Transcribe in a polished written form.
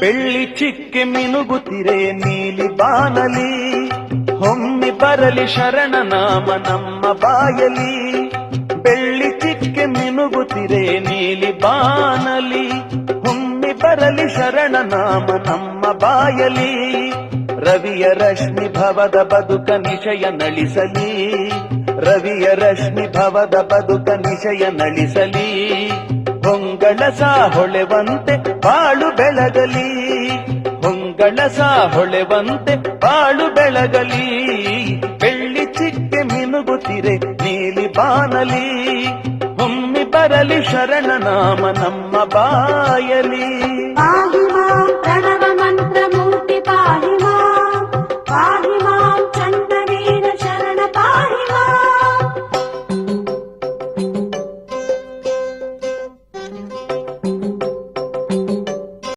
ಬೆಳ್ಳಿ ಚಿಕ್ಕೆ ಮಿನುಗುತ್ತಿರೆ ನೀಲಿ ಬಾನಲಿ, ಹೊಮ್ಮಿ ಬರಲಿ ಶರಣ ನಾಮ ನಮ್ಮ ಬಾಯಲಿ. ಬೆಳ್ಳಿ ಚಿಕ್ಕೆ ಮಿನುಗುತ್ತಿರೆ ನೀಲಿ ಬಾನಲಿ, ಹೊಮ್ಮಿ ಬರಲಿ ಶರಣ ನಾಮ ನಮ್ಮ ಬಾಯಲಿ. ರವಿಯ ರಶ್ಮಿ ಭವದ ಬದುಕ ನಿಶಯ ನಳಿಸಲಿ, ರವಿಯ ರಶ್ಮಿ ಭವದ ಬದುಕ ನಿಶಯ ನಳಿಸಲಿ. ಹೊಂಗಳಸ ಹೊಳೆವಂತೆ ಬಾಳು ಬೆಳಗಲಿ, ಹೊಂಗಳಸ ಹೊಳೆವಂತೆ ಬಾಳು ಬೆಳಗಲಿ. ಬೆಳ್ಳಿ ಚಿಕ್ಕೆ ಮಿನುಗುತ್ತಿರೆ ನೀಲಿ ಬಾನಲಿ, ಹೊಮ್ಮಿ ಬರಲಿ ಶರಣ ನಾಮ ನಮ್ಮ ಬಾಯಲಿ.